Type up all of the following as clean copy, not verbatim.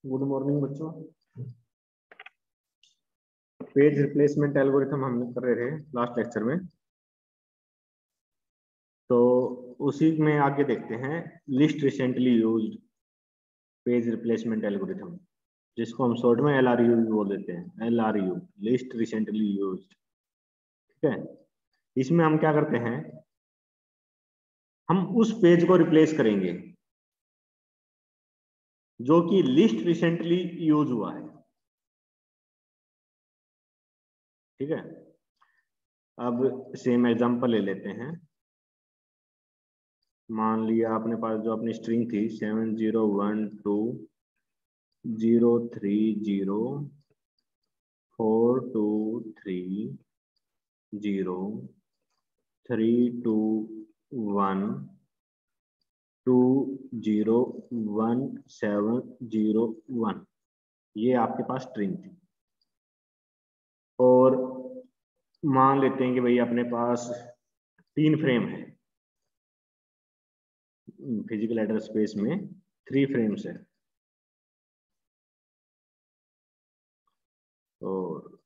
Good morning बच्चों। Page replacement algorithm हम कर रहे थे लास्ट लेक्चर में, तो उसी में आगे देखते हैं list recently used page replacement algorithm, जिसको हम शॉर्ट में LRU बोल देते हैं। LRU, list recently used. ठीक है, इसमें हम क्या करते हैं, हम उस पेज को रिप्लेस करेंगे जो कि लिस्ट रिसेंटली यूज हुआ है। ठीक है, अब सेम एग्जांपल ले लेते हैं। मान लिया अपने पास जो अपनी स्ट्रिंग थी 70104320311701, ये आपके पास स्ट्रिंग थी। और मान लेते हैं कि भाई अपने पास 3 फ्रेम है, फिजिकल एड्रेस स्पेस में 3 फ्रेम्स है। और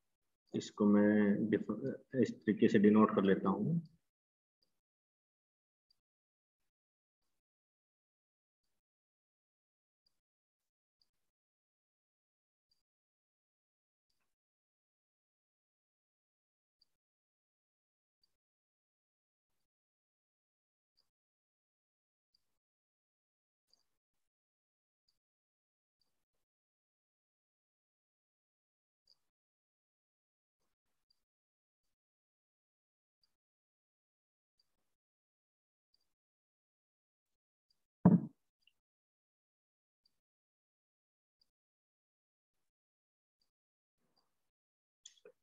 इसको मैं इस तरीके से डिनोट कर लेता हूँ।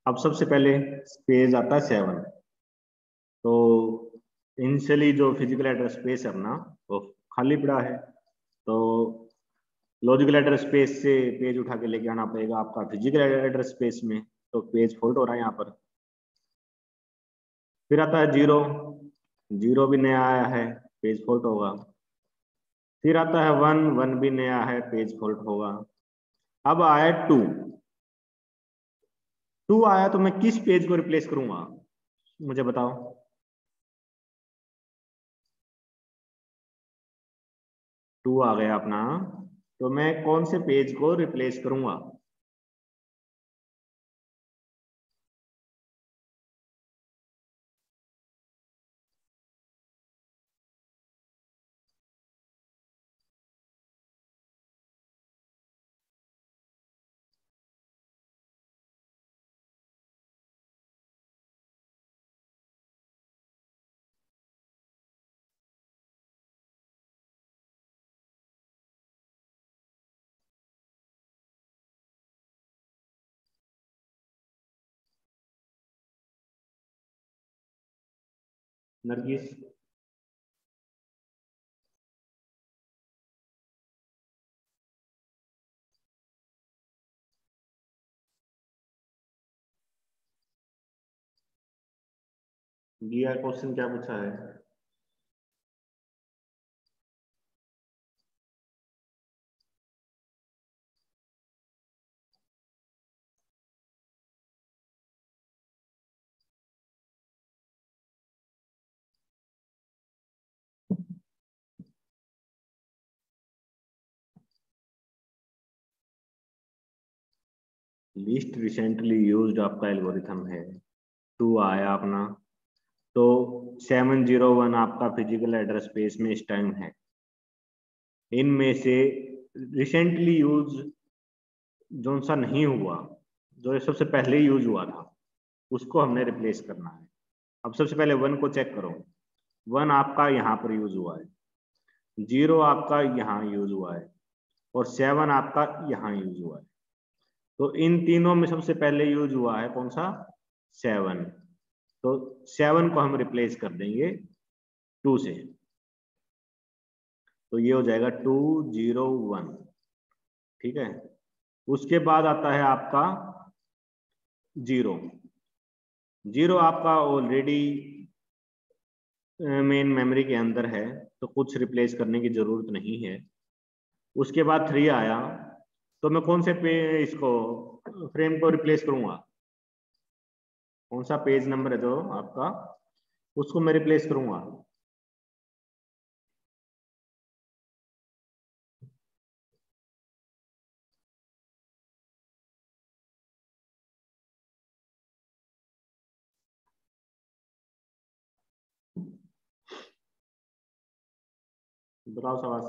अब सबसे पहले पेज आता है 7, तो इनिशियली जो फिजिकल एड्रेस स्पेस है अपना वो खाली पड़ा है, तो लॉजिकल एड्रेस स्पेस से पेज उठा के लेके आना पड़ेगा आपका फिजिकल एड्रेस स्पेस में, तो पेज फॉल्ट हो रहा है यहाँ पर। फिर आता है 0, 0 भी नया आया है, पेज फॉल्ट होगा। फिर आता है 1, 1 भी नया है, पेज फॉल्ट होगा। अब आया 2, 2 आया तो मैं किस पेज को रिप्लेस करूंगा, मुझे बताओ। 2 आ गया अपना, तो मैं कौन से पेज को रिप्लेस करूंगा। नरगिस, दिया क्वेश्चन क्या पूछा है। लिस्ट रिसेंटली यूज्ड आपका एल्गोरिथम है, 2 आया अपना, तो 701 आपका फिजिकल एड्रेस स्पेस में इस टाइम है। इनमें से रिसेंटली यूज जो सा नहीं हुआ, जो सबसे पहले यूज हुआ था, उसको हमने रिप्लेस करना है। अब सबसे पहले 1 को चेक करो, 1 आपका यहाँ पर यूज हुआ है, 0 आपका यहाँ यूज हुआ है, और 7 आपका यहाँ यूज हुआ है। तो इन तीनों में सबसे पहले यूज हुआ है कौन सा, 7, तो 7 को हम रिप्लेस कर देंगे 2 से, तो ये हो जाएगा 201। ठीक है, उसके बाद आता है आपका 0, 0 आपका ऑलरेडी मेन मेमोरी के अंदर है, तो कुछ रिप्लेस करने की जरूरत नहीं है। उसके बाद 3 आया, तो मैं कौन से इसको फ्रेम को रिप्लेस करूंगा, कौन सा पेज नंबर है जो आपका, उसको मैं रिप्लेस करूंगा। बताओ शाबाश।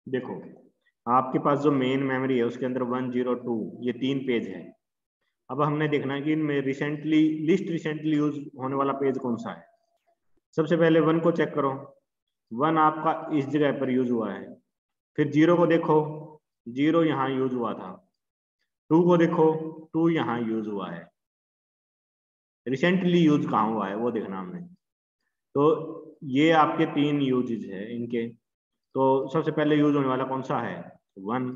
देखो आपके पास जो मेन मेमोरी है उसके अंदर 102 ये 3 पेज है। अब हमने देखना है कि इनमें रिसेंटली यूज होने वाला पेज कौन सा है। सबसे पहले 1 को चेक करो, 1 आपका इस जगह पर यूज हुआ है। फिर 0 को देखो, 0 यहाँ यूज हुआ था। 2 को देखो, 2 यहाँ यूज हुआ है। रिसेंटली यूज कहाँ हुआ है वो देखना हमने। तो ये आपके 3 यूजेज है इनके। तो सबसे पहले यूज होने वाला कौन सा है, 1।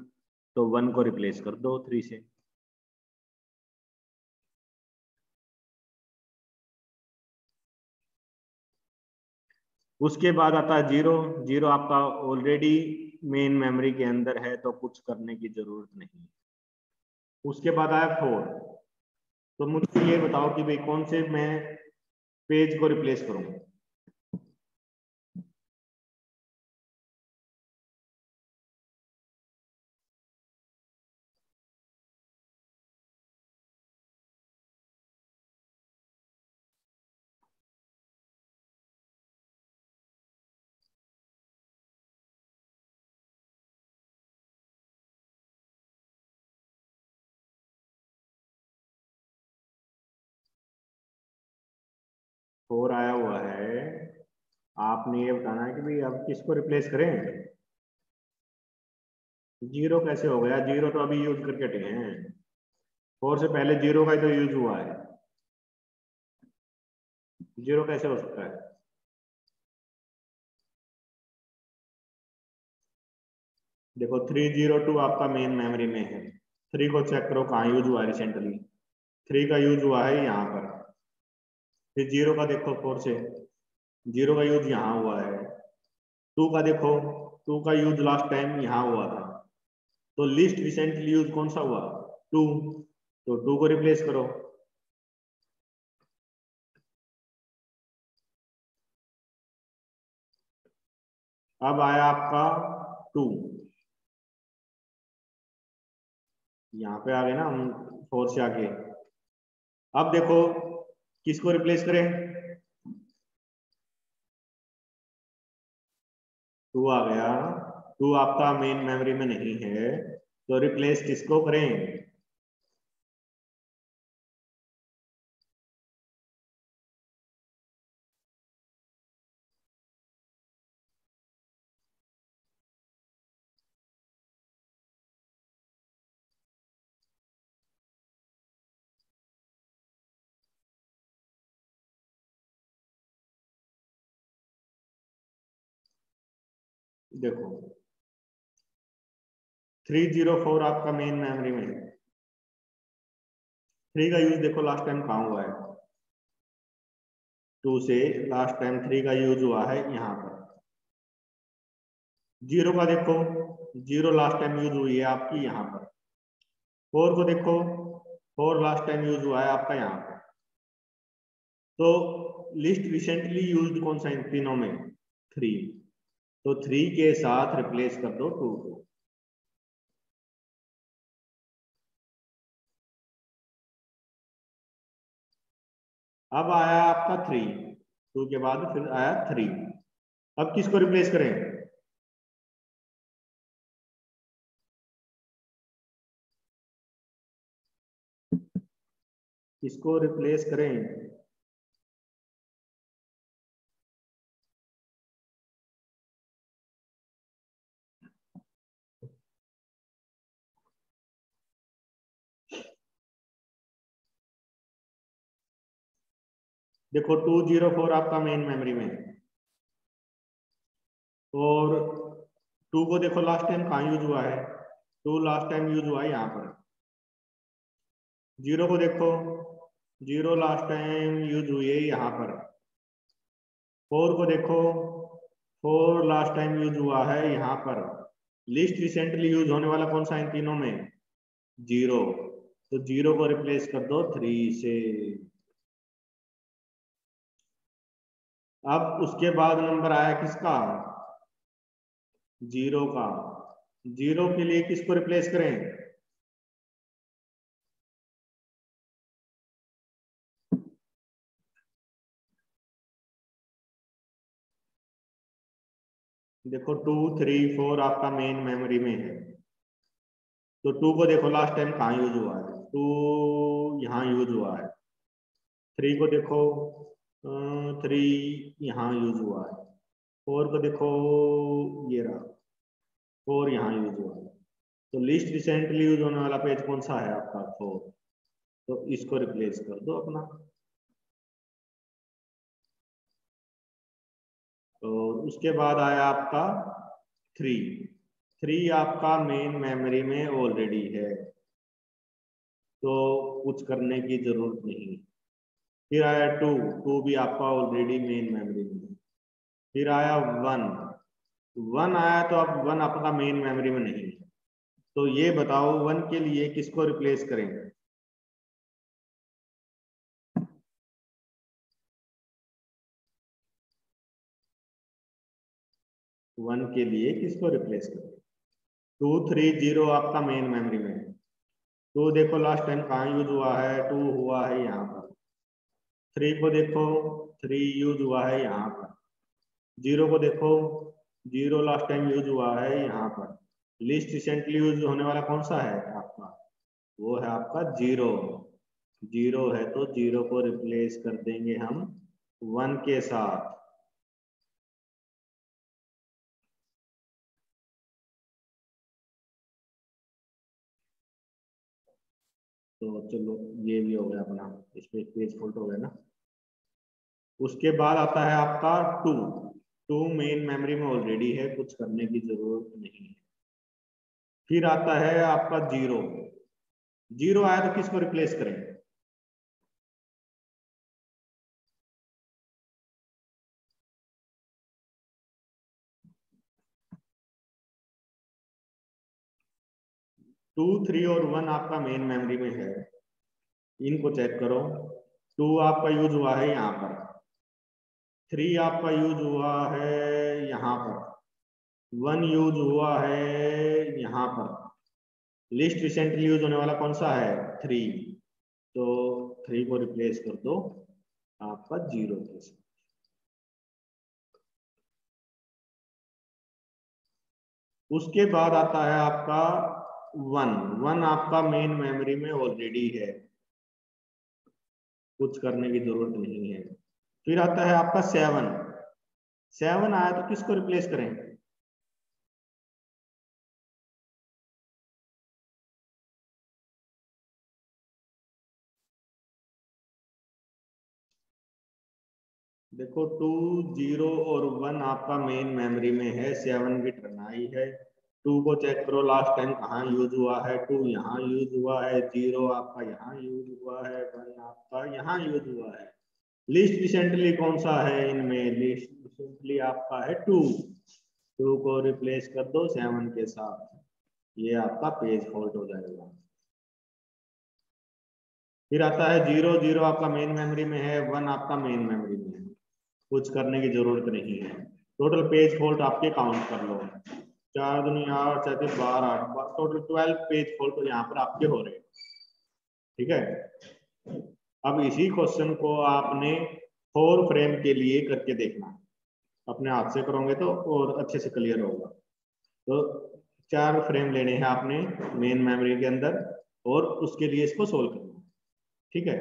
तो 1 को रिप्लेस कर दो 3 से। उसके बाद आता है 0। 0 आपका ऑलरेडी मेन मेमोरी के अंदर है तो कुछ करने की जरूरत नहीं। उसके बाद आया 4। तो मुझे ये बताओ कि भाई कौन से मैं पेज को रिप्लेस करूं। फोर आया हुआ है, आपने ये बताना है कि भाई अब किसको रिप्लेस करें। 0 कैसे हो गया, 0 तो अभी यूज करके हटे हैं। 4 से पहले 0 का ही तो यूज हुआ है, 0 कैसे हो सकता है। देखो 302 आपका मेन मेमोरी में है। 3 को चेक करो कहाँ यूज हुआ है रिसेंटली। 3 का यूज हुआ है यहाँ पर। फिर 0 का देखो 4 से, 0 का यूज यहाँ हुआ है। 2 का देखो, 2 का यूज लास्ट टाइम यहाँ हुआ था। तो लिस्ट रिसेंटली यूज कौन सा हुआ, 2। तो 2 को रिप्लेस करो। अब आया आपका 2, यहाँ पे आ गए ना हम 4 से आगे। अब देखो किसको रिप्लेस करें, 2 आ गया। 2 आपका मेन मेमोरी में नहीं है तो रिप्लेस किसको करें। देखो 304 आपका मेन मेमोरी में है। 3 का यूज देखो लास्ट टाइम कहाँ हुआ है, 2 से लास्ट टाइम 3 का यूज हुआ है यहाँ पर। 0 का देखो, 0 लास्ट टाइम यूज हुई है आपकी यहाँ पर। 4 को देखो, 4 लास्ट टाइम यूज हुआ है आपका यहाँ पर। तो लिस्ट रिसेंटली यूज्ड कौन सा इन तीनों में, 3। तो 3 के साथ रिप्लेस कर दो 2 को। अब आया आपका 3, 2 के बाद फिर आया 3। अब किसको रिप्लेस करें, किसको रिप्लेस करें। देखो 204 आपका मेन मेमोरी में है और 2 को देखो लास्ट टाइम कहाँ यूज हुआ है, 2 लास्ट टाइम यूज हुआ है यहाँ पर। 0 को देखो, 0 लास्ट टाइम यूज हुई है यहाँ पर। 4 को देखो, 4 लास्ट टाइम यूज हुआ है यहाँ पर। लिस्ट रिसेंटली यूज होने वाला कौन सा इन तीनों में? 0। तो 0 को रिप्लेस कर दो 3 से। अब उसके बाद नंबर आया किसका? 0 का। 0 के लिए किसको रिप्लेस करें? देखो 2, 3, 4 आपका मेन मेमोरी में है। तो 2 को देखो लास्ट टाइम कहाँ यूज हुआ है, 2 यहाँ यूज हुआ है। 3 को देखो, 3 यहाँ यूज हुआ है। 4 को देखो, ये रहा, 4 यहाँ यूज हुआ है। तो लिस्ट रिसेंटली यूज होने वाला पेज कौन सा है आपका? 4। तो इसको रिप्लेस कर दो अपना। तो उसके बाद आया आपका 3। 3 आपका मेन मेमोरी में ऑलरेडी है, तो कुछ करने की जरूरत नहीं। फिर आया 2, 2 भी आपका ऑलरेडी मेन मेमोरी में है। फिर आया 1, 1 आया तो अब 1 आपका मेन मेमोरी में नहीं है। तो ये बताओ 1 के लिए किसको रिप्लेस करेंगे? 1 के लिए किसको रिप्लेस करें? 2, 3, 0 आपका मेन मेमोरी में है। 2 देखो लास्ट टाइम कहाँ यूज हुआ है, 2 हुआ है यहाँ पर। 3 को देखो, 3 यूज हुआ है यहाँ पर। 0 को देखो, 0 लास्ट टाइम यूज हुआ है यहाँ पर। लिस्ट रिसेंटली यूज होने वाला कौन सा है आपका? वो है आपका 0। 0 है तो 0 को रिप्लेस कर देंगे हम 1 के साथ। तो चलो ये भी हो गया अपना, इसमें पेज फॉल्ट हो गया ना। उसके बाद आता है आपका 2। 2 मेन मेमोरी में ऑलरेडी है, कुछ करने की जरूरत नहीं है। फिर आता है आपका 0। 0 आया तो किसको रिप्लेस करें? टू, 3 और 1 आपका मेन मेमोरी में है, इनको चेक करो। 2 आपका यूज हुआ है यहाँ पर। 3 आपका यूज हुआ है यहाँ पर। 1 यूज हुआ है यहाँ पर। लिस्ट रिसेंटली यूज होने वाला कौन सा है? 3। तो 3 को रिप्लेस कर दो आपका 0 के साथ। उसके बाद आता है आपका 1। 1 आपका मेन मेमोरी में ऑलरेडी है, कुछ करने की जरूरत नहीं है। फिर आता है आपका 7। 7 आया तो किसको रिप्लेस करें? देखो 2, 0 और 1 आपका मेन मेमोरी में है, 7 की टर्नाई है। 2 को चेक करो लास्ट टाइम कहाँ यूज हुआ है, 2 यहाँ यूज हुआ है। 0 आपका यहाँ यूज हुआ है, 1 आपका यहाँ यूज हुआ है। लिस्ट रिसेंटली कौन सा है इनमें? लिस्ट रिसेंटली आपका है 2। 2 को रिप्लेस कर दो 7 के साथ, ये आपका पेज फॉल्ट हो जाएगा। फिर आता है 0। 0 आपका मेन मेमोरी में है, 1 आपका मेन मेमोरी में है, कुछ करने की जरूरत नहीं है। टोटल पेज फॉल्ट आपके काउंट कर लो, 4 दूनी 8, 4 12, 8, टोटल 12 पेज फॉल्ट यहाँ पर आपके हो रहे हैं। ठीक है, अब इसी क्वेश्चन को आपने 4 फ्रेम के लिए करके देखना, अपने हाथ से करोगे तो और अच्छे से क्लियर होगा। तो 4 फ्रेम लेने हैं आपने मेन मेमोरी के अंदर, और उसके लिए इसको सोल्व करना है। ठीक है,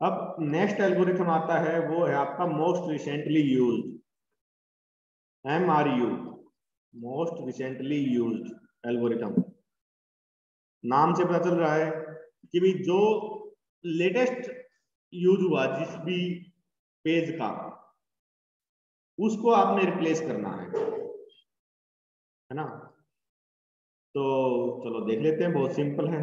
अब नेक्स्ट एल्गोरिथम आता है, वो है आपका most recently used, MRU, most recently used algorithm. नाम से पता चल रहा है कि भी जो लेटेस्ट यूज हुआ जिस भी पेज का, उसको आपने रिप्लेस करना है ना। तो चलो देख लेते हैं, बहुत सिंपल है।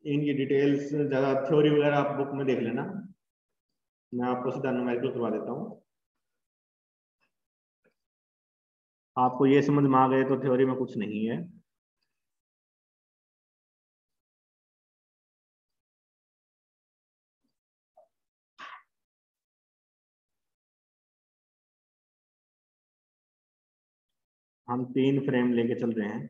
इनकी डिटेल्स ज्यादा थ्योरी वगैरह आप बुक में देख लेना, मैं आपको सीधा न्यूमेरिकल करवा देता हूँ। आपको ये समझ में आ गए तो थ्योरी में कुछ नहीं है। हम 3 फ्रेम लेके चल रहे हैं।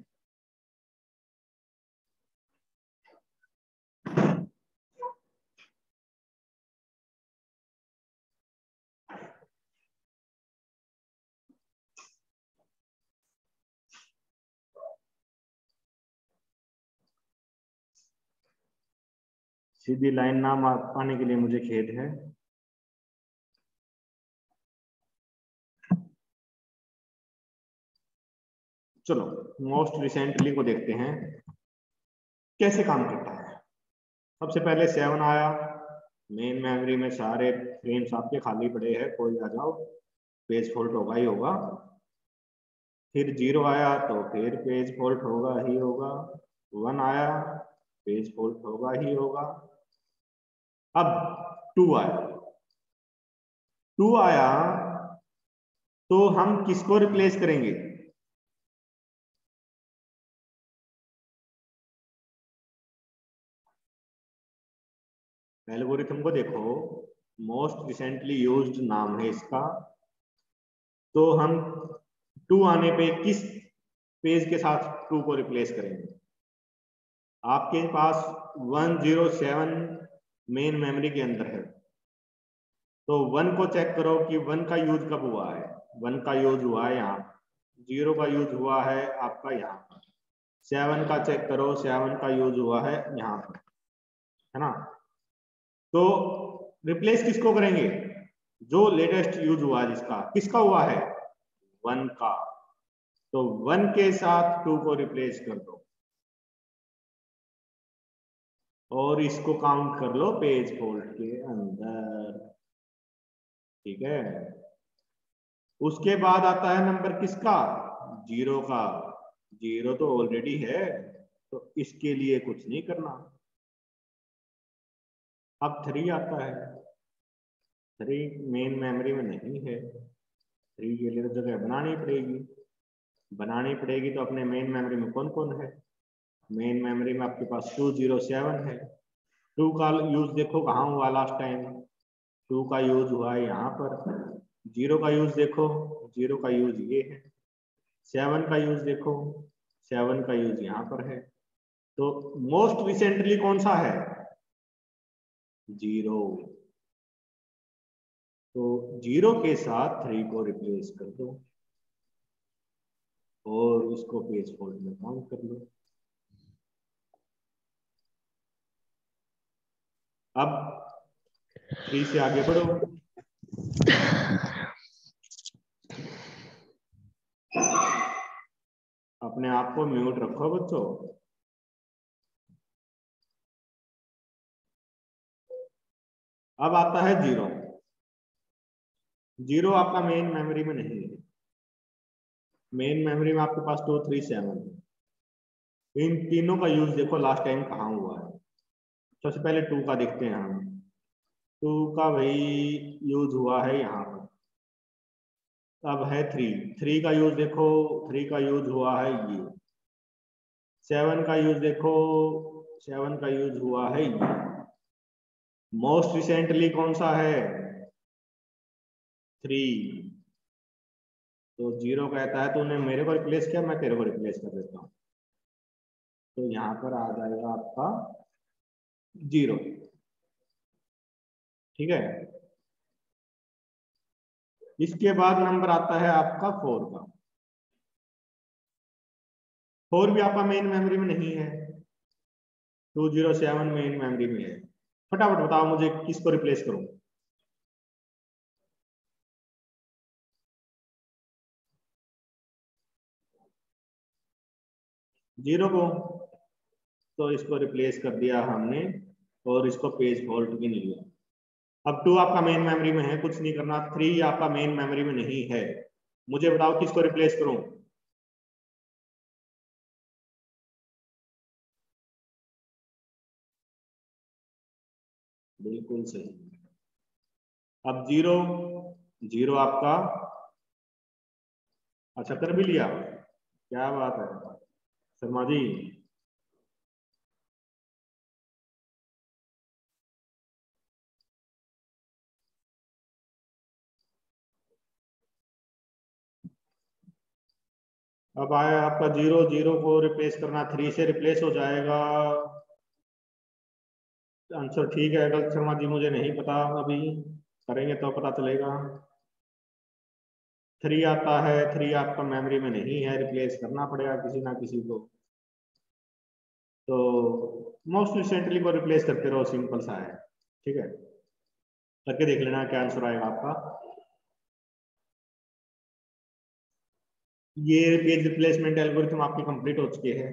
सीधी लाइन ना पाने के लिए मुझे खेद है। चलो मोस्ट रिसेंटली को देखते हैं कैसे काम करता है। सबसे पहले 7 आया, मेन मेमोरी में सारे फ्रेम्स आपके खाली पड़े हैं, कोई आ जाओ, पेज फॉल्ट होगा ही होगा। फिर 0 आया तो फिर पेज फॉल्ट होगा ही होगा। 1 आया, पेज फॉल्ट होगा ही होगा। अब 2 आया, 2 आया तो हम किसको रिप्लेस करेंगे? एल्गोरिथम को देखो, मोस्ट रिसेंटली यूज्ड नाम है इसका, तो हम 2 आने पे किस पेज के साथ 2 को रिप्लेस करेंगे? आपके पास 107 मेन मेमोरी के अंदर है, तो 1 को चेक करो कि 1 का यूज कब हुआ है। 1 का यूज हुआ है यहाँ, 0 का यूज हुआ है आपका यहाँ पर। 7 का चेक करो, 7 का यूज हुआ है यहाँ पर, है ना। तो रिप्लेस किसको करेंगे? जो लेटेस्ट यूज हुआ है, जिसका किसका हुआ है? 1 का। तो 1 के साथ 2 को रिप्लेस कर दो और इसको काउंट कर लो पेज फॉल्ट के अंदर, ठीक है। उसके बाद आता है नंबर किसका? 0 का। 0 तो ऑलरेडी है, तो इसके लिए कुछ नहीं करना। अब 3 आता है, 3 मेन मेमोरी में नहीं है, 3 के लिए तो जगह बनानी पड़ेगी। बनानी पड़ेगी तो अपने मेन मेमोरी में कौन कौन है? मेन मेमोरी में आपके पास 207 है। 2 का यूज देखो कहाँ हुआ लास्ट टाइम, 2 का यूज हुआ है यहाँ पर। 0 का यूज देखो, 0 का यूज ये है। 7 का यूज देखो, 7 का यूज यहाँ पर है। तो मोस्ट रिसेंटली कौन सा है? 0। तो 0 के साथ 3 को रिप्लेस कर दो और इसको पेज फॉल्ट में काउंट कर लो। अब 3 से आगे बढ़ो। अपने आप को म्यूट रखो बच्चों। अब आता है 0। 0 आपका मेन मेमोरी में नहीं है। मेन मेमोरी में आपके पास 237 है। इन तीनों का यूज देखो लास्ट टाइम कहाँ हुआ है। सबसे पहले 2 का देखते हैं हम। 2 का भाई यूज हुआ है यहाँ पर। अब है 3 का यूज देखो, 3 का यूज हुआ है ये। 7 का यूज देखो, 7 का यूज हुआ है ये। मोस्ट रिसेंटली कौन सा है? 3। तो 0 कहता है तूने मेरे को रिप्लेस किया, मैं तेरे को रिप्लेस कर देता हूँ। तो यहाँ पर आ जाएगा आपका 0, ठीक है। इसके बाद नंबर आता है आपका 4 का। 4 भी आपका मेन मेमोरी में नहीं है, 207 मेन मेमोरी में है। फटाफट बताओ मुझे किसको रिप्लेस करूं? 0 को। तो इसको रिप्लेस कर दिया हमने और इसको पेज फॉल्ट भी नहीं है। अब 2 आपका मेन मेमोरी में है, कुछ नहीं करना। 3 आपका मेन मेमोरी में नहीं है, मुझे बताओ किसको रिप्लेस करूं? बिल्कुल सही। अब 0 0 आपका, अच्छा कर भी लिया, क्या बात है शर्मा जी। अब आया आपका 0 0 को रिप्लेस करना, 3 से रिप्लेस हो जाएगा। आंसर ठीक है गलत शर्मा जी मुझे नहीं पता, अभी करेंगे तो पता चलेगा। 3 आता है, 3 आपका मेमोरी में नहीं है, रिप्लेस करना पड़ेगा किसी ना किसी को। तो मोस्ट रिसेंटली को रिप्लेस करते रहो, सिंपल सा है। ठीक है, करके देख लेना क्या आंसर आएगा आपका। ये पेज रिप्लेसमेंट एल्गोरिथम आपकी कंप्लीट हो चुके हैं।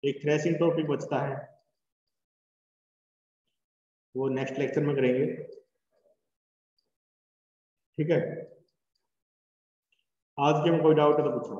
एक थ्रेशिंग टॉपिक बचता है, वो नेक्स्ट लेक्चर में करेंगे। ठीक है, आज के में कोई डाउट है तो पूछो।